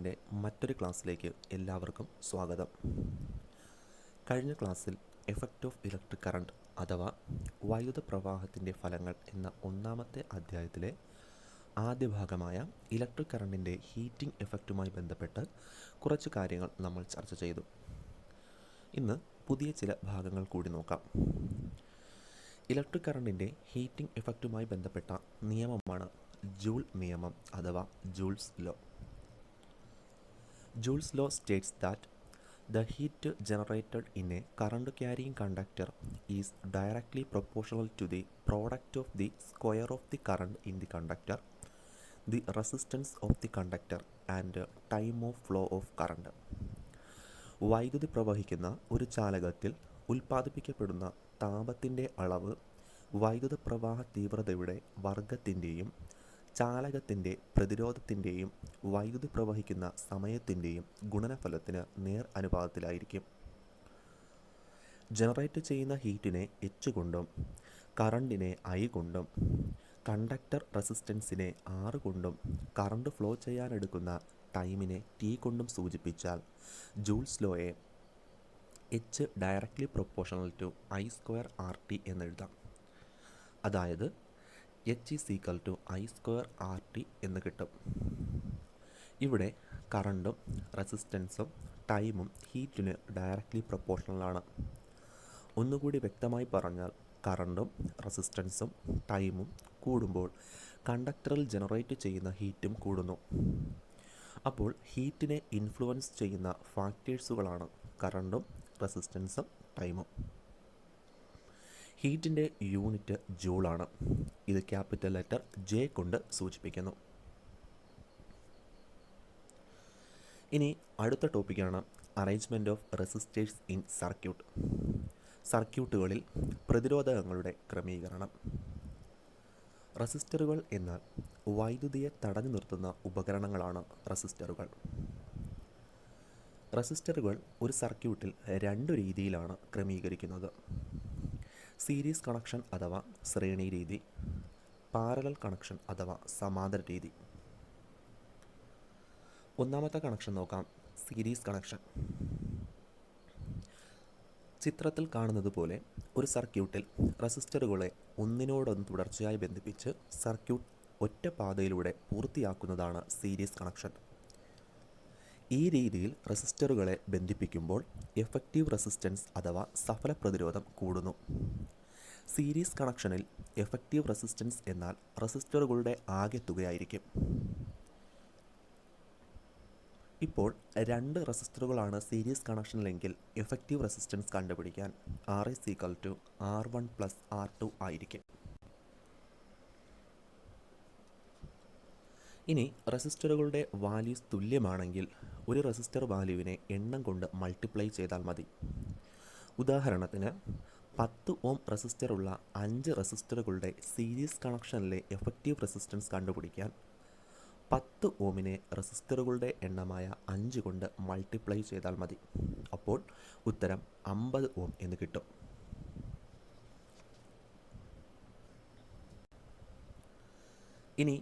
ക്ലാസ്സിൻ്റെ മറ്റൊരു ക്ലാസ്സിലേക്ക് എല്ലാവർക്കും സ്വാഗതം. കഴിഞ്ഞ ക്ലാസ്സിൽ എഫക്റ്റ് ഓഫ് ഇലക്ട്രിക് കറണ്ട് അഥവാ വൈദ്യുത പ്രവാഹത്തിൻ്റെ ഫലങ്ങൾ എന്ന ഒന്നാമത്തെ അധ്യായത്തിലെ ആദ്യ ഭാഗമായ ഇലക്ട്രിക് കറണ്ടിൻ്റെ ഹീറ്റിംഗ് എഫക്റ്റുമായി ബന്ധപ്പെട്ട് കുറച്ച് കാര്യങ്ങൾ നമ്മൾ ചർച്ച ചെയ്തു. ഇന്ന് പുതിയ ചില ഭാഗങ്ങൾ കൂടി നോക്കാം. ഇലക്ട്രിക് കറണ്ടിൻ്റെ ഹീറ്റിംഗ് എഫക്റ്റുമായി ബന്ധപ്പെട്ട നിയമമാണ് ജൂൾ നിയമം അഥവാ Joule's law. Joule's law states that the heat generated in a current carrying conductor is directly proportional to the product of the square of the current in the conductor, the resistance of the conductor and time of flow of current. വൈദ്യുതി പ്രവഹിക്കുന്ന ഒരു ചാലകത്തിൽ ഉൽപ്പാദിപ്പിക്കപ്പെടുന്ന താപത്തിൻ്റെ അളവ് വൈദ്യുത പ്രവാഹ തീവ്രതയുടെ വർഗത്തിൻ്റെയും ചാലകത്തിൻ്റെ പ്രതിരോധത്തിൻ്റെയും വൈദ്യുതി പ്രവഹിക്കുന്ന സമയത്തിൻ്റെയും ഗുണനഫലത്തിന് നേർ അനുപാതത്തിലായിരിക്കും. Generate ചെയ്യുന്ന ഹീറ്റിനെ എച്ച് കൊണ്ടും കറണ്ടിനെ ഐ കൊണ്ടും കണ്ടക്ടർ റെസിസ്റ്റൻസിനെ ആർ കൊണ്ടും കറണ്ട് ഫ്ലോ ചെയ്യാനെടുക്കുന്ന ടൈമിനെ ടി കൊണ്ടും സൂചിപ്പിച്ചാൽ ജൂൾസ് ലോയെ H directly proportional to I square R T എന്നെഴുതാം. അതായത് H is equal to I square R T എന്ന് കിട്ടും. ഇവിടെ കറണ്ടും റെസിസ്റ്റൻസും ടൈമും ഹീറ്റിന് ഡയറക്ട്ലി പ്രൊപ്പോർഷണലാണ്. ഒന്നുകൂടി വ്യക്തമായി പറഞ്ഞാൽ കറണ്ടും റെസിസ്റ്റൻസും ടൈമും കൂടുമ്പോൾ കണ്ടക്ടറിൽ ജനറേറ്റ് ചെയ്യുന്ന ഹീറ്റും കൂടുന്നു. അപ്പോൾ ഹീറ്റിനെ ഇൻഫ്ലുവൻസ് ചെയ്യുന്ന ഫാക്ടേഴ്സുകളാണ് കറണ്ടും റെസിസ്റ്റൻസും ടൈമും. ഹീറ്റിൻ്റെ യൂണിറ്റ് ജൂളാണ്. ഇത് ക്യാപിറ്റൽ ലെറ്റർ ജെ കൊണ്ട് സൂചിപ്പിക്കുന്നു. ഇനി അടുത്ത ടോപ്പിക്കാണ് arrangement of resistors in circuit. സർക്യൂട്ടുകളിൽ പ്രതിരോധകങ്ങളുടെ ക്രമീകരണം. റെസിസ്റ്ററുകൾ എന്നാൽ വൈദ്യുതിയെ തടഞ്ഞു നിർത്തുന്ന ഉപകരണങ്ങളാണ് റെസിസ്റ്ററുകൾ. റെസിസ്റ്ററുകൾ ഒരു സർക്യൂട്ടിൽ രണ്ടു രീതിയിലാണ് ക്രമീകരിക്കുന്നത്. സീരീസ് കണക്ഷൻ അഥവാ ശ്രേണി രീതി, പാരലൽ കണക്ഷൻ അഥവാ സമാന്തര രീതി. ഒന്നാമത്തെ കണക്ഷൻ നോക്കാം, സീരീസ് കണക്ഷൻ. ചിത്രത്തിൽ കാണുന്നത് പോലെ ഒരു സർക്യൂട്ടിൽ റെസിസ്റ്ററുകളെ ഒന്നിനോടൊന്ന് തുടർച്ചയായി ബന്ധിപ്പിച്ച് സർക്യൂട്ട് ഒറ്റ പാതയിലൂടെ പൂർത്തിയാക്കുന്നതാണ് സീരീസ് കണക്ഷൻ. ഈ രീതിയിൽ റെസിസ്റ്ററുകളെ ബന്ധിപ്പിക്കുമ്പോൾ എഫക്റ്റീവ് റെസിസ്റ്റൻസ് അഥവാ സഫല പ്രതിരോധം കൂടുന്നു. സീരീസ് കണക്ഷനിൽ എഫക്റ്റീവ് റെസിസ്റ്റൻസ് എന്നാൽ റെസിസ്റ്ററുകളുടെ ആകെത്തുകയായിരിക്കും. ഇപ്പോൾ രണ്ട് റെസിസ്റ്ററുകളാണ് സീരീസ് കണക്ഷനിലെങ്കിൽ എഫക്റ്റീവ് റെസിസ്റ്റൻസ് കണ്ടുപിടിക്കാൻ R is equal to R1 plus R2 ആയിരിക്കും. ഇനി റെസിസ്റ്ററുകളുടെ വാല്യൂസ് തുല്യമാണെങ്കിൽ ഒരു റെസിസ്റ്റർ വാല്യൂവിനെ എണ്ണം കൊണ്ട് മൾട്ടിപ്ലൈ ചെയ്താൽ മതി. ഉദാഹരണത്തിന് 10 ഓം റെസിസ്റ്ററുള്ള 5 റെസിസ്റ്ററുകളുടെ സീരീസ് കണക്ഷനിലെ എഫക്റ്റീവ് റെസിസ്റ്റൻസ് കണ്ടുപിടിക്കാൻ 10 ഓമിനെ റെസിസ്റ്ററുകളുടെ എണ്ണമായ 5 കൊണ്ട് മൾട്ടിപ്ലൈ ചെയ്താൽ മതി. അപ്പോൾ ഉത്തരം 50 ഓം എന്ന് കിട്ടും. ഇനി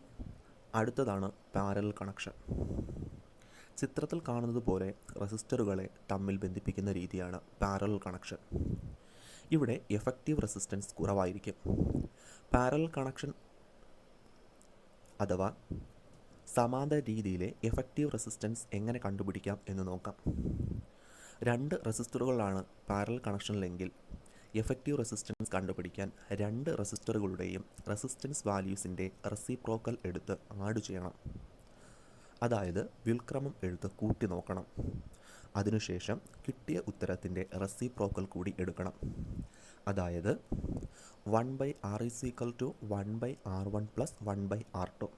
അടുത്തതാണ് പാരലൽ കണക്ഷൻ. ചിത്രത്തിൽ കാണുന്നത് പോലെ റെസിസ്റ്ററുകളെ തമ്മിൽ ബന്ധിപ്പിക്കുന്ന രീതിയാണ് പാരലൽ കണക്ഷൻ. ഇവിടെ എഫക്റ്റീവ് റെസിസ്റ്റൻസ് കുറവായിരിക്കും. പാരലൽ കണക്ഷൻ അഥവാ സമാന്തര രീതിയിലെ എഫക്റ്റീവ് റെസിസ്റ്റൻസ് എങ്ങനെ കണ്ടുപിടിക്കാം എന്ന് നോക്കാം. രണ്ട് റെസിസ്റ്ററുകളാണ് പാരലൽ കണക്ഷനിലെങ്കിൽ എഫക്റ്റീവ് റെസിസ്റ്റൻസ് കണ്ടുപിടിക്കാൻ രണ്ട് റെസിസ്റ്ററുകളുടെയും റെസിസ്റ്റൻസ് വാല്യൂസിൻ്റെ റെസിപ്രോക്കൽ എടുത്ത് ആഡ് ചെയ്യണം. അതായത് വ്യുൽക്രമം എടുത്ത് കൂട്ടി നോക്കണം. അതിനുശേഷം കിട്ടിയ ഉത്തരത്തിൻ്റെ റെസിപ്രോക്കൽ കൂടി എടുക്കണം. അതായത് 1/R is equal to 1/R1 plus 1/R2.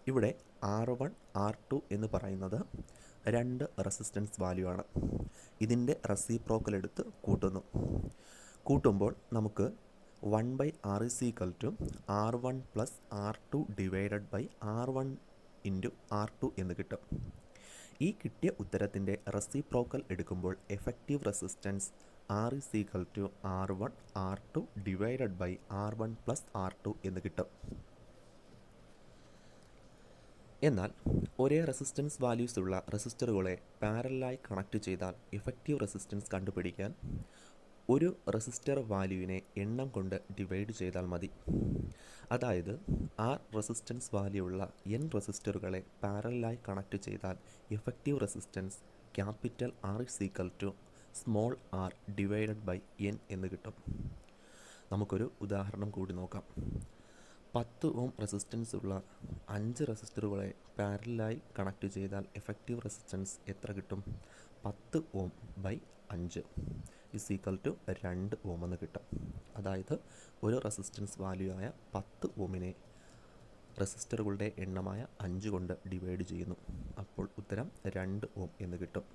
ഇവിടെ R1 R2 എന്ന് പറയുന്നത് രണ്ട് റെസിസ്റ്റൻസ് വാല്യൂ ആണ്. ഇതിൻ്റെ റെസിപ്രോക്കൽ എടുത്ത് കൂട്ടുമ്പോൾ നമുക്ക് 1/R is equal to R1 plus R2 divided by R1 into R2 എന്ന് കിട്ടും. ഈ കിട്ടിയ ഉത്തരത്തിൻ്റെ റെസിപ്രോക്കൽ എടുക്കുമ്പോൾ effective resistance R is equal to R1 R2 divided by R1 plus R2 എന്ന് കിട്ടും. എന്നാൽ ഒരേ റെസിസ്റ്റൻസ് വാല്യൂസ് ഉള്ള റെസിസ്റ്ററുകളെ പാരലലായി കണക്ട് ചെയ്താൽ ഇഫക്റ്റീവ് റെസിസ്റ്റൻസ് കണ്ടുപിടിക്കാൻ ഒരു റെസിസ്റ്റർ വാല്യൂവിനെ എണ്ണം കൊണ്ട് ഡിവൈഡ് ചെയ്താൽ മതി. അതായത് റെസിസ്റ്റൻസ് വാല്യൂ ഉള്ള n റെസിസ്റ്ററുകളെ പാരലലായി കണക്ട് ചെയ്താൽ effective resistance capital R is equal to small r divided by n എന്ന് കിട്ടും. നമുക്കൊരു ഉദാഹരണം കൂടി നോക്കാം. 10 ഓം റെസിസ്റ്റൻസ് ഉള്ള 5 റെസിസ്റ്ററുകളെ പാരലലായി കണക്ട് ചെയ്താൽ എഫക്റ്റീവ് റെസിസ്റ്റൻസ് എത്ര കിട്ടും? 10 ഓം ബൈ 5 ഇസ് ഈക്വൽ ടു 2 ഓം എന്ന് കിട്ടും. അതായത് ഒരു റെസിസ്റ്റൻസ് വാല്യൂ ആയ 10 ഓമിനെ റെസിസ്റ്ററുകളുടെ എണ്ണമായ 5 കൊണ്ട് ഡിവൈഡ് ചെയ്യുന്നു. അപ്പോൾ ഉത്തരം 2 ഓം എന്ന് കിട്ടും.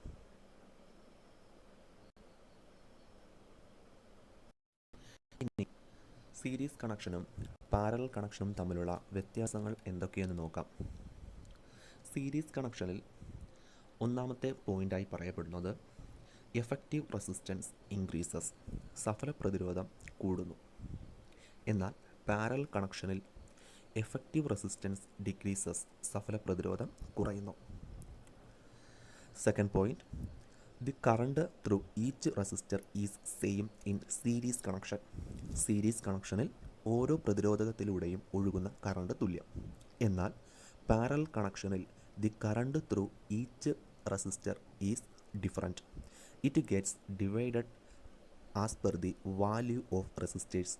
ഇനി സീരീസ് കണക്ഷനും പാരലൽ കണക്ഷനും തമ്മിലുള്ള വ്യത്യാസങ്ങൾ എന്തൊക്കെയെന്ന് നോക്കാം. സീരീസ് കണക്ഷനിൽ ഒന്നാമത്തെ പോയിൻ്റായി പറയപ്പെടുന്നത് എഫക്റ്റീവ് റെസിസ്റ്റൻസ് ഇൻക്രീസസ്, സഫല പ്രതിരോധം കൂടുന്നു. എന്നാൽ പാരലൽ കണക്ഷനിൽ എഫക്റ്റീവ് റെസിസ്റ്റൻസ് ഡിക്രീസസ്, സഫല പ്രതിരോധം കുറയുന്നു. Second point, the current through each resistor is same in series connection. Series കണക്ഷനിൽ ഓരോ പ്രതിരോധകത്തിലൂടെയും ഒഴുകുന്ന കറണ്ട് തുല്യം. എന്നാൽ പാരലൽ കണക്ഷനിൽ the current through each resistor is different. It gets divided as per the value of resistors.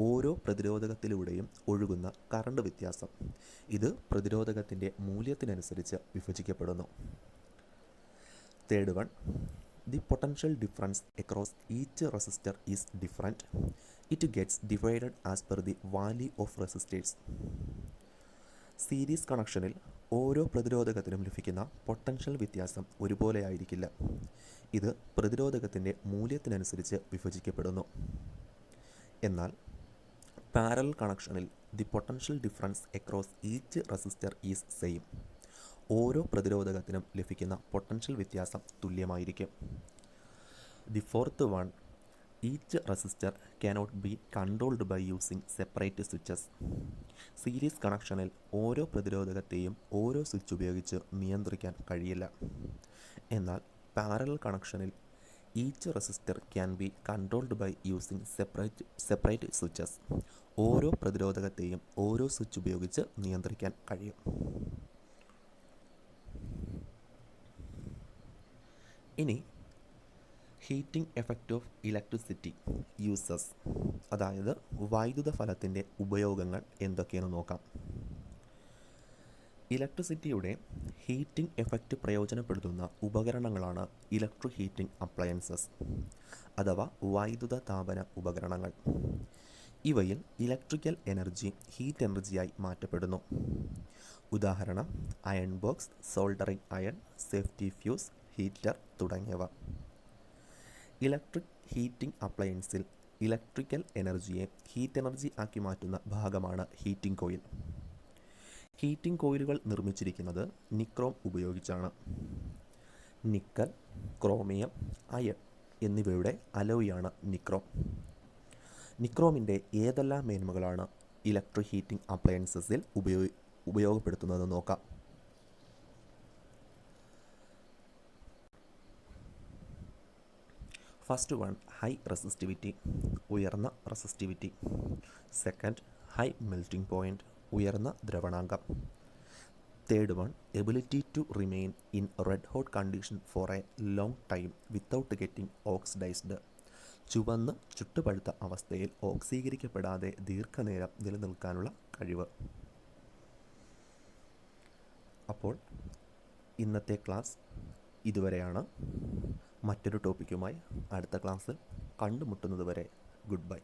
ഓരോ പ്രതിരോധകത്തിലൂടെയും ഒഴുകുന്ന കറണ്ട് വ്യത്യാസം ഇത് പ്രതിരോധകത്തിൻ്റെ മൂല്യത്തിനനുസരിച്ച് വിഭജിക്കപ്പെടുന്നു. Third one, the potential difference across each resistor is different. It gets divided as per the value of resistors. Series കണക്ഷനിൽ ഓരോ പ്രതിരോധകത്തിനും ലഭിക്കുന്ന പൊട്ടൻഷ്യൽ വ്യത്യാസം ഒരുപോലെയായിരിക്കില്ല. ഇത് പ്രതിരോധകത്തിൻ്റെ മൂല്യത്തിനനുസരിച്ച് വിഭജിക്കപ്പെടുന്നു. എന്നാൽ പാരലൽ കണക്ഷനിൽ the potential difference across each resistor is same. ഓരോ പ്രതിരോധകത്തിനും ലഭിക്കുന്ന പൊട്ടൻഷ്യൽ വ്യത്യാസം തുല്യമായിരിക്കും. The fourth one, each resistor cannot be controlled by using separate switches. Series കണക്ഷനിൽ ഓരോ പ്രതിരോധകത്തെയും ഓരോ സ്വിച്ച് ഉപയോഗിച്ച് നിയന്ത്രിക്കാൻ കഴിയില്ല. എന്നാൽ പാരലൽ കണക്ഷനിൽ each resistor can be controlled by using separate switches. ഓരോ പ്രതിരോധകത്തെയും ഓരോ സ്വിച്ച് ഉപയോഗിച്ച് നിയന്ത്രിക്കാൻ കഴിയും. ഇനി heating effect of electricity uses, അതായത് വൈദ്യുത ഫലത്തിൻ്റെ ഉപയോഗങ്ങൾ എന്തൊക്കെയെന്ന് നോക്കാം. ഇലക്ട്രിസിറ്റിയുടെ ഹീറ്റിംഗ് എഫക്റ്റ് പ്രയോജനപ്പെടുത്തുന്ന ഉപകരണങ്ങളാണ് ഇലക്ട്രിക് ഹീറ്റിംഗ് അപ്ലയൻസസ് അഥവാ വൈദ്യുത താപന ഉപകരണങ്ങൾ. ഇവയിൽ ഇലക്ട്രിക്കൽ എനർജി ഹീറ്റ് എനർജിയായി മാറ്റപ്പെടുന്നു. ഉദാഹരണം iron box, soldering iron, safety fuse, heater തുടങ്ങിയവ. ഇലക്ട്രിക് ഹീറ്റിംഗ് അപ്ലയൻസിൽ ഇലക്ട്രിക്കൽ എനർജിയെ ഹീറ്റ് എനർജി ആക്കി മാറ്റുന്ന ഭാഗമാണ് ഹീറ്റിംഗ് കോയിൽ. ഹീറ്റിംഗ് കോയിലുകൾ നിർമ്മിച്ചിരിക്കുന്നത് നിക്രോം ഉപയോഗിച്ചാണ്. നിക്കൽ, ക്രോമിയം, അയൺ എന്നിവയുടെ അലോയാണ് നിക്രോം. നിക്രോമിൻ്റെ ഏതെല്ലാം മേന്മകളാണ് ഇലക്ട്രിക് ഹീറ്റിംഗ് അപ്ലയൻസസിൽ ഉപയോഗപ്പെടുത്തുന്നത് നോക്കാം. ഫസ്റ്റ് വൺ, ഹൈ റെസിസ്റ്റിവിറ്റി, ഉയർന്ന resistivity. Second, high melting point, ഉയർന്ന ദ്രവണാങ്കം. Third one, ability to remain in red hot condition for a long time without getting oxidised. ചുവന്ന് ചുട്ടുപഴുത്ത അവസ്ഥയിൽ ഓക്സീകരിക്കപ്പെടാതെ ദീർഘനേരം നിലനിൽക്കാനുള്ള കഴിവ്. അപ്പോൾ ഇന്നത്തെ ക്ലാസ് ഇതുവരെയാണ്. മറ്റൊരു ടോപ്പിക്കുമായി അടുത്ത ക്ലാസ്സിൽ കണ്ടുമുട്ടുന്നതുവരെ ഗുഡ് ബൈ.